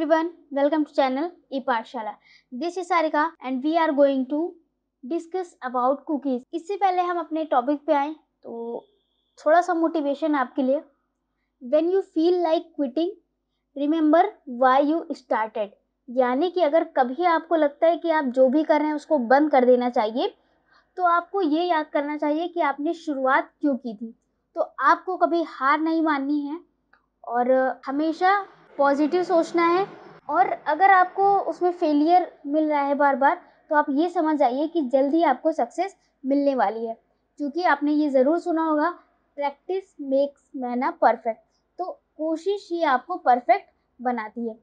everyone, welcome to channel e-पाठशाला। This is Sarika and we are going to discuss about cookies। इससे पहले हम अपने topic पे आए तो थोड़ा सा मोटिवेशन आपके लिए। When you feel like quitting, remember why you started। यानी कि अगर कभी आपको लगता है कि आप जो भी कर रहे हैं उसको बंद कर देना चाहिए, तो आपको ये याद करना चाहिए कि आपने शुरुआत क्यों की थी। तो आपको कभी हार नहीं माननी है और हमेशा पॉजिटिव सोचना है। और अगर आपको उसमें फेलियर मिल रहा है बार बार, तो आप ये समझ जाइए कि जल्दी आपको सक्सेस मिलने वाली है, क्योंकि आपने ये ज़रूर सुना होगा, practice makes man a perfect. तो कोशिश ही आपको परफेक्ट बनाती है।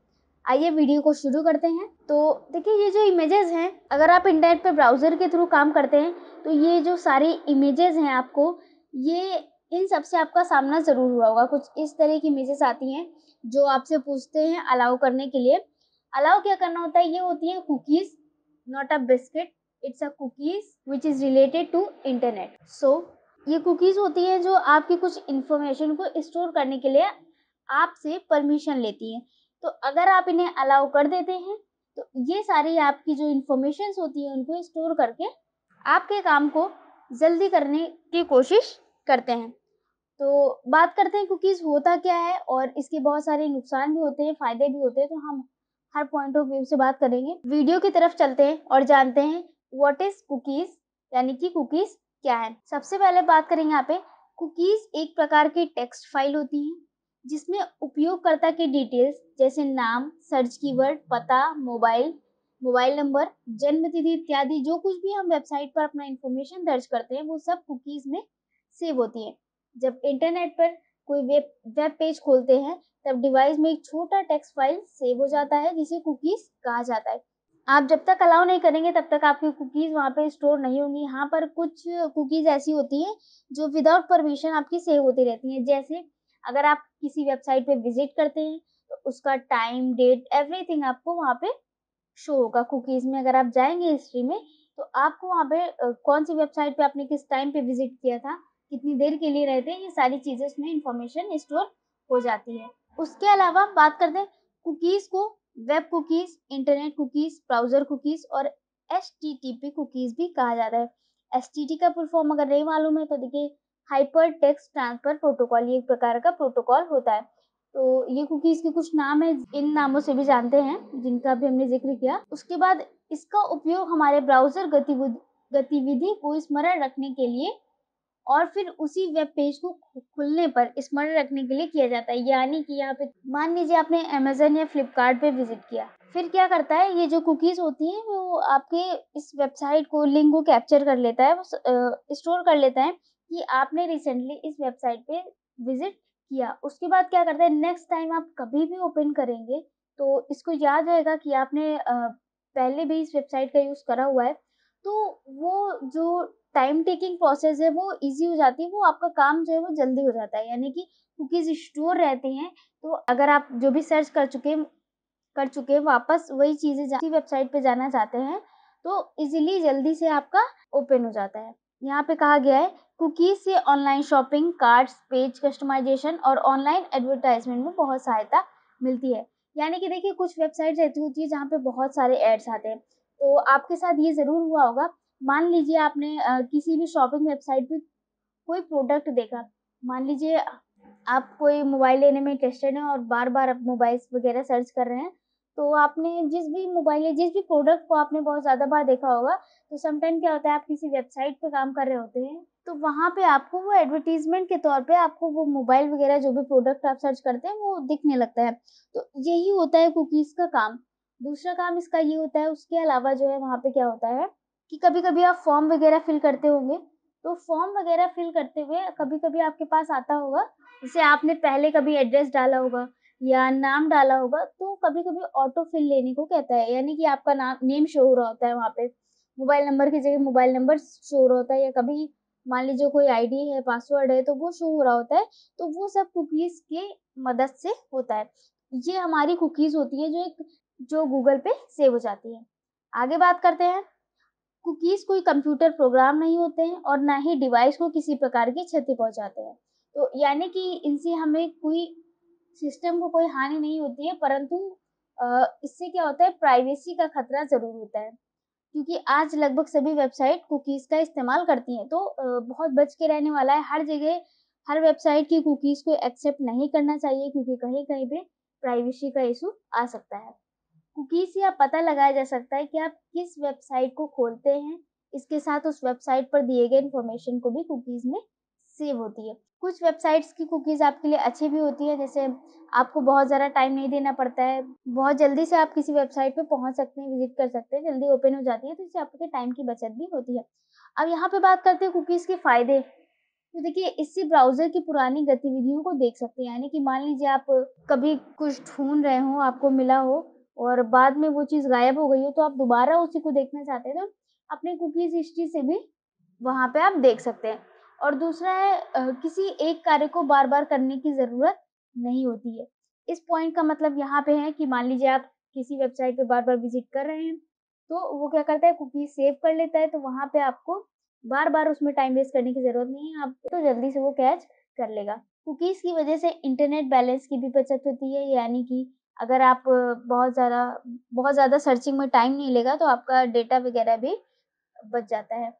आइए वीडियो को शुरू करते हैं। तो देखिए, ये जो इमेजेस हैं, अगर आप इंटरनेट पे ब्राउज़र के थ्रू काम करते हैं तो ये जो सारी इमेजेस हैं आपको, ये इन सब से आपका सामना ज़रूर हुआ होगा। कुछ इस तरह की इमेजेस आती हैं जो आपसे पूछते हैं अलाउ करने के लिए। अलाउ क्या करना होता है? ये होती है cookies, not a biscuit, it's a cookies which is related to internet. So ये कुकीज़ होती हैं जो आपकी कुछ इन्फॉर्मेशन को स्टोर करने के लिए आपसे परमिशन लेती हैं। तो अगर आप इन्हें अलाउ कर देते हैं तो ये सारी आपकी जो इन्फॉर्मेशंस होती हैं उनको स्टोर करके आपके काम को जल्दी करने की कोशिश करते हैं। तो बात करते हैं कुकीज़ होता क्या है और इसके बहुत सारे नुकसान भी होते हैं, फ़ायदे भी होते हैं। तो हम हर पॉइंट ऑफ व्यू से बात करेंगे। वीडियो की तरफ चलते हैं और जानते हैं व्हाट इज़ कुकीज़, यानी कि कुकीज़ क्या है। सबसे पहले बात करेंगे यहाँ पे, कुकीज़ एक प्रकार की टेक्स्ट फाइल होती हैं जिसमें उपयोगकर्ता की डिटेल्स जैसे नाम, सर्च कीवर्ड, पता, मोबाइल नंबर, जन्म तिथि इत्यादि जो कुछ भी हम वेबसाइट पर अपना इन्फॉर्मेशन दर्ज करते हैं वो सब कुकीज़ में सेव होती है। जब इंटरनेट पर कोई वेब पेज खोलते हैं तब डिवाइस में एक छोटा टेक्स्ट फाइल सेव हो जाता है जिसे कुकीज़ कहा जाता है। आप जब तक अलाउ नहीं करेंगे तब तक आपकी कुकीज़ वहाँ पे स्टोर नहीं होंगी। यहाँ पर कुछ कुकीज़ ऐसी होती हैं जो विदाउट परमिशन आपकी सेव होती रहती हैं। जैसे अगर आप किसी वेबसाइट पे विजिट करते हैं तो उसका टाइम, डेट, एवरीथिंग आपको वहाँ पे शो होगा कुकीज़ में। अगर आप जाएँगे हिस्ट्री में तो आपको वहाँ पे कौन सी वेबसाइट पे आपने किस टाइम पे विजिट किया था, कितनी देर के लिए रहे थे, ये सारी चीज़ें उसमें इन्फॉर्मेशन स्टोर हो जाती है। उसके अलावा बात करते हैं कुकीज़ को, web cookies, internet cookies, browser cookies और एचटीटीपी कुकीज़ भी कहा जाता है। एचटीटी का फुल फॉर्म अगर नहीं मालूम है तो देखिए, हाइपर टेक्स्ट ट्रांसफर प्रोटोकॉल, ये एक प्रकार का प्रोटोकॉल होता है। तो ये कुकीज़ के कुछ नाम हैं, इन नामों से भी जानते हैं जिनका भी हमने ज़िक्र किया। उसके बाद इसका उपयोग हमारे ब्राउज़र गतिविधि को स्मरण रखने के लिए और फिर उसी वेब पेज को खुलने पर स्मरण रखने के लिए किया जाता है। यानी कि यहाँ पे मान लीजिए आपने अमेज़न या फ्लिपकार्ट पे विजिट किया, फिर क्या करता है, ये जो कुकीज़ होती हैं वो आपके इस वेबसाइट को, लिंक को कैप्चर कर लेता है, वो स्टोर कर लेता है कि आपने रिसेंटली इस वेबसाइट पे विजिट किया। उसके बाद क्या करता है, नेक्स्ट टाइम आप कभी भी ओपन करेंगे तो इसको याद रहेगा कि आपने पहले भी इस वेबसाइट का यूज़ करा हुआ है। तो वो जो टाइम टेकिंग प्रोसेस है वो ईज़ी हो जाती है, वो आपका काम जो है वो जल्दी हो जाता है। यानी कि कुकीज़ स्टोर रहती हैं, तो अगर आप जो भी सर्च कर चुके हैं वापस वही चीज़ें उसी वेबसाइट पे जाना चाहते हैं तो ईज़िली जल्दी से आपका ओपन हो जाता है। यहाँ पे कहा गया है, कुकीज़ से online shopping, cards, page customisation और ऑनलाइन एडवर्टाइज़मेंट में बहुत सहायता मिलती है। यानी कि देखिए, कुछ वेबसाइट्स ऐसी होती है जहाँ पे बहुत सारे एड्स आते हैं, तो आपके साथ ये ज़रूर हुआ होगा। मान लीजिए आपने किसी भी शॉपिंग वेबसाइट पे कोई प्रोडक्ट देखा, मान लीजिए आप कोई मोबाइल लेने में इंटरेस्टेड हैं और बार-बार आप मोबाइल्स वगैरह सर्च कर रहे हैं, तो आपने जिस भी मोबाइल या जिस भी प्रोडक्ट को आपने बहुत ज़्यादा बार देखा होगा, तो सम टाइम क्या होता है, आप किसी वेबसाइट पे काम कर रहे होते हैं, तो वहाँ पे आपको वो एडवर्टाइज़मेंट के तौर पे आपको वो मोबाइल वगैरह जो भी प्रोडक्ट आप सर्च करते हैं, वो दिखने लगता है। तो यही होता है कुकीज़ का काम। दूसरा काम इसका ये होता है, उसके अलावा जो है वहाँ पे क्या होता है कि कभी-कभी आप फॉर्म वगैरह फिल करते होंगे, तो फॉर्म वगैरह फिल करते हुए कभी-कभी आपके पास आता होगा, जैसे आपने पहले कभी एड्रेस डाला होगा या नाम डाला होगा, तो कभी-कभी ऑटो फिल लेने को कहता है। यानी कि आपका नेम शो हो रहा होता है वहाँ पे, मोबाइल नंबर की जगह मोबाइल नंबर शो हो रहा होता है, या कभी मान लीजिए कोई आईडी है, पासवर्ड है, तो वो शो हो रहा होता है। तो वो सब कुकीज़ की मदद से होता है। ये हमारी कुकीज़ होती है जो गूगल पे सेव हो जाती है। आगे बात करते हैं, कुकीज़ कोई कंप्यूटर प्रोग्राम नहीं होते हैं और ना ही डिवाइस को किसी प्रकार की क्षति पहुँचाते हैं। तो यानी कि इनसे हमें कोई सिस्टम को कोई हानि नहीं होती है, परंतु इससे क्या होता है, प्राइवेसी का खतरा ज़रूर होता है। क्योंकि आज लगभग सभी वेबसाइट कुकीज़ का इस्तेमाल करती हैं, तो बहुत बच के रहने वाला है। हर जगह, हर वेबसाइट की कुकीज़ को एक्सेप्ट नहीं करना चाहिए, क्योंकि कहीं-कहीं पे प्राइवेसी का इश्यू आ सकता है। कुकीज़ से आप पता लगाया जा सकता है कि आप किस वेबसाइट को खोलते हैं, इसके साथ उस वेबसाइट पर दिए गए इन्फॉर्मेशन को भी कुकीज़ में सेव होती है। कुछ वेबसाइट्स की कुकीज़ आपके लिए अच्छी भी होती है, जैसे आपको बहुत ज़्यादा टाइम नहीं देना पड़ता है, बहुत जल्दी से आप किसी वेबसाइट पे पहुँच सकते हैं, विज़िट कर सकते हैं, जल्दी ओपन हो जाती है, तो इससे आपके टाइम की बचत भी होती है। अब यहाँ पे बात करते हैं कुकीज़ के फ़ायदे। तो देखिए, इससे ब्राउज़र की पुरानी गतिविधियों को देख सकते हैं, यानी कि मान लीजिए आप कभी कुछ ढूँढ रहे हो, आपको मिला हो और बाद में वो चीज़ गायब हो गई हो, तो आप दोबारा उसी को देखना चाहते हैं, तो अपने कुकीज़ हिस्ट्री से भी वहाँ पे आप देख सकते हैं। और दूसरा है, किसी एक कार्य को बार-बार करने की ज़रूरत नहीं होती है। इस पॉइंट का मतलब यहाँ पे है कि मान लीजिए आप किसी वेबसाइट पे बार-बार विज़िट कर रहे हैं, तो वो क्या करता है, कुकीज़ सेव कर लेता है, तो वहाँ पे आपको बार-बार उसमें टाइम वेस्ट करने की ज़रूरत नहीं है, आप तो जल्दी से वो कैच कर लेगा। कुकीज़ की वजह से इंटरनेट बैलेंस की भी बचत होती है, यानी कि अगर आप बहुत ज़्यादा सर्चिंग में टाइम नहीं लेगा, तो आपका डेटा वगैरह भी बच जाता है।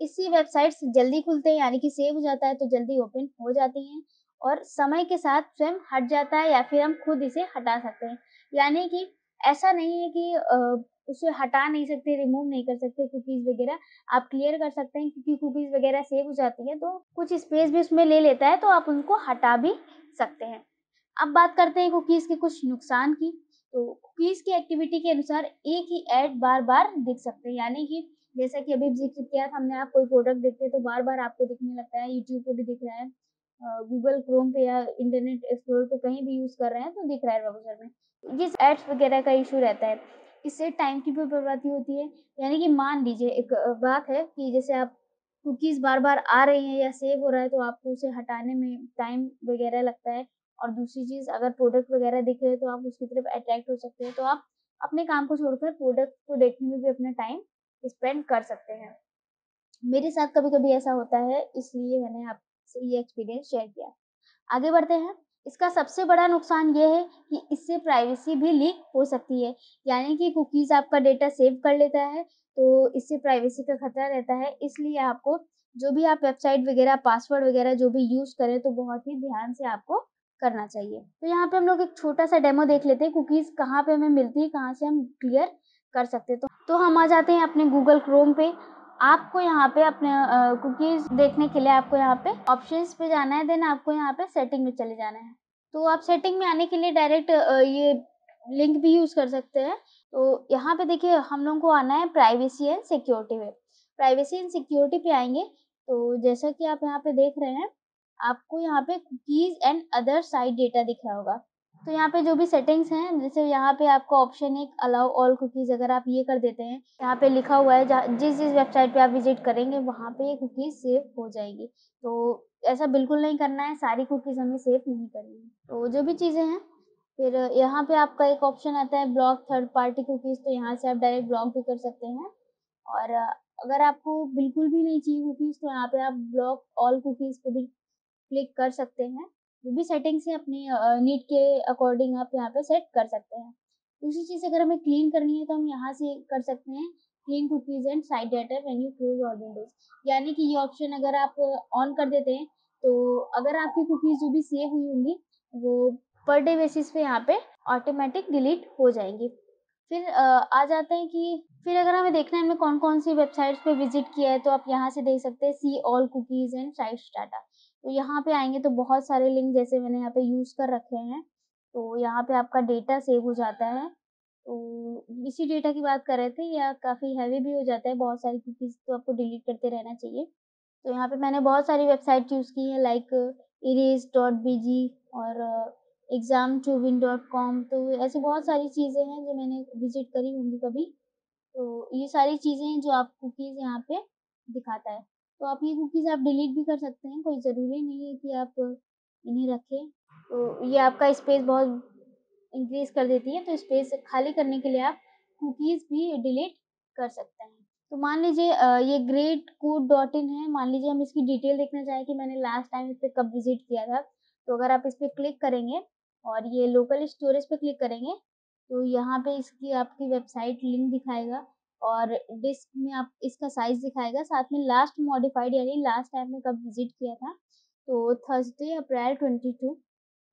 इससे वेबसाइट्स जल्दी खुलते हैं, यानी कि सेव हो जाता है, तो जल्दी ओपन हो जाती हैं और समय के साथ स्वयं हट जाता है, या फिर हम खुद इसे हटा सकते हैं। यानी कि ऐसा नहीं है कि उसे हटा नहीं सकते, रिमूव नहीं कर सकते कुकीज़ वगैरह, आप क्लियर कर सकते हैं, क्योंकि कुकीज़ वगैरह सेव हो जाती हैं, तो कुछ स्पेस भी उसमें ले लेता है, तो आप उनको हटा भी सकते हैं। अब बात करते हैं कुकीज़ के कुछ नुकसान की। तो कुकीज़ की एक्टिविटी के अनुसार एक ही ऐड बार-बार दिख सकते हैं, यानी कि जैसा कि अभी ज़िक्र किया था हमने, आप कोई प्रोडक्ट देखते हैं तो बार-बार आपको दिखने लगता है, यूट्यूब पे भी दिख रहा है, गूगल क्रोम पे या इंटरनेट एक्सप्लोरर पे कहीं भी यूज़ कर रहे हैं तो दिख रहा है ब्राउज़र में। जिस एड्स वगैरह का इश्यू रहता है, इससे टाइम की भी बर्बादी होती है। यानी कि मान लीजिए एक बात है कि जैसे आप कुकीज़ बार-बार आ रही हैं या सेव हो रहा है, तो आपको उसे हटाने में टाइम वगैरह लगता है। और दूसरी चीज़, अगर प्रोडक्ट वगैरह दिख रहे हैं तो आप उसकी तरफ अट्रैक्ट हो सकते हैं, तो आप अपने काम को छोड़कर प्रोडक्ट को देखने में भी अपना टाइम स्पेंड कर सकते हैं। मेरे साथ कभी-कभी ऐसा होता है, इसलिए मैंने आपसे ये एक्सपीरियंस शेयर किया। आगे बढ़ते हैं। इसका सबसे बड़ा नुकसान ये है कि इससे प्राइवेसी भी लीक हो सकती है। यानी कि कुकीज़ आपका डेटा सेव कर लेता है, तो इससे प्राइवेसी का खतरा रहता है। इसलिए आपको जो भी आप वेबसाइट वगैरह, पासवर्ड वगैरह जो भी यूज़ करें, तो बहुत ही ध्यान से आपको करना चाहिए। तो यहाँ पे हम लोग एक छोटा-सा डेमो देख लेते हैं, कुकीज़ कहाँ पे हमें मिलती है, कहाँ से हम क्लियर कर सकते हैं। तो हम आ जाते हैं अपने गूगल क्रोम पे। आपको यहाँ पे अपने कुकीज़ देखने के लिए आपको यहाँ पे ऑप्शंस पे जाना है, देन आपको यहाँ पे सेटिंग में चले जाना है। तो आप सेटिंग में आने के लिए डायरेक्ट ये लिंक भी यूज़ कर सकते हैं। तो यहाँ पे देखिए, हम लोगों को आना है प्राइवेसी एंड सिक्योरिटी में। प्राइवेसी एंड सिक्योरिटी पे आएँगे, तो जैसा कि आप यहाँ पे देख रहे हैं, आपको यहाँ पे cookies and other site data दिख रहा होगा। तो यहाँ पे जो भी सेटिंग्स हैं, जैसे यहाँ पे आपको ऑप्शन है अलाउ ऑल कुकीज़, अगर आप ये कर देते हैं, यहाँ पे लिखा हुआ है जहाँ जिस-जिस वेबसाइट पे आप विज़िट करेंगे, वहाँ पे ये कुकीज़ सेव हो जाएगी। तो ऐसा बिल्कुल नहीं करना है, सारी कुकीज़ हमें सेव नहीं करनी है। तो जो भी चीज़ें हैं, फिर यहाँ पे आपका एक ऑप्शन आता है ब्लॉक थर्ड पार्टी कुकीज़, तो यहाँ से आप डायरेक्ट ब्लॉक भी कर सकते हैं। और अगर आपको बिल्कुल भी नहीं चाहिए कुकीज़, तो यहाँ पे आप ब्लॉक ऑल कुकीज़ पे भी क्लिक कर सकते हैं। जो भी सेटिंग्स है अपनी नीड के अकॉर्डिंग आप यहाँ पे सेट कर सकते हैं। दूसरी चीज़, अगर हमें क्लीन करनी है, तो हम यहाँ से कर सकते हैं clean cookies and site data when you close all Windows. यानी कि ये ऑप्शन अगर आप ऑन कर देते हैं, तो अगर आपकी कुकीज़ जो भी सेव हुई होंगी, वो पर डे बेसिस पे यहाँ पे ऑटोमैटिक डिलीट हो जाएँगी। फिर आ जाते हैं कि फिर अगर हमें देखना है हमने कौन-कौन सी वेबसाइट्स पे विज़िट किया है, तो आप यहाँ से देख सकते हैं see all cookies and sites data. तो यहाँ पे आएँगे तो बहुत सारे लिंक जैसे मैंने यहाँ पे यूज़ कर रखे हैं, तो यहाँ पे आपका डेटा सेव हो जाता है। तो इसी डेटा की बात कर रहे थे, या काफ़ी हैवी भी हो जाता है, बहुत सारी कुकीज़ तो आपको डिलीट करते रहना चाहिए। तो यहाँ पे मैंने बहुत सारी वेबसाइट यूज़ की हैं, लाइक erase.bg और exam2win.com, तो ऐसी बहुत सारी चीज़ें हैं जो मैंने विज़िट करी होंगी कभी। तो ये सारी चीज़ें हैं जो आप कुकीज़ यहाँ पे दिखाता है। तो आप ये कुकीज़ आप डिलीट भी कर सकते हैं, कोई ज़रूरी नहीं है कि आप इन्हें रखें। तो ये आपका स्पेस बहुत इंक्रीज़ कर देती है, तो स्पेस खाली करने के लिए आप कुकीज़ भी डिलीट कर सकते हैं। तो मान लीजिए ये greatcode.in है, मान लीजिए हम इसकी डिटेल देखना चाहें कि मैंने लास्ट टाइम इस पे कब विज़िट किया था, तो अगर आप इस पे क्लिक करेंगे और ये लोकल स्टोरेज पे क्लिक करेंगे, तो यहाँ पे इसकी आपकी वेबसाइट लिंक दिखाएगा और डिस्क में आप इसका साइज़ दिखाएगा, साथ में लास्ट मॉडिफाइड यानी लास्ट टाइम में कब विज़िट किया था, तो थर्सडे अप्रैल 22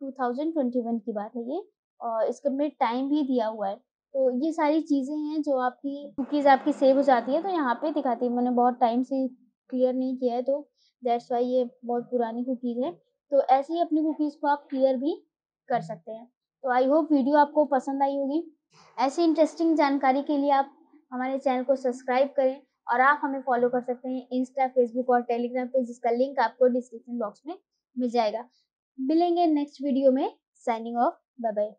2021 की बात है ये, और इसके में टाइम भी दिया हुआ है। तो ये सारी चीज़ें हैं जो आपकी कुकीज़ आपकी सेव हो जाती है, तो यहाँ पे दिखाती है। मैंने बहुत टाइम से क्लियर नहीं किया है, तो दैट्स व्हाई ये बहुत पुरानी कुकीज़ है। तो ऐसे ही अपनी कुकीज़ को आप क्लियर भी कर सकते हैं। तो आई होप वीडियो आपको पसंद आई होगी। ऐसी इंटरेस्टिंग जानकारी के लिए आप हमारे चैनल को सब्सक्राइब करें और आप हमें फॉलो कर सकते हैं इंस्टा, फेसबुक और टेलीग्राम पे, जिसका लिंक आपको डिस्क्रिप्शन बॉक्स में मिल जाएगा। मिलेंगे नेक्स्ट वीडियो में। Signing off, bye bye.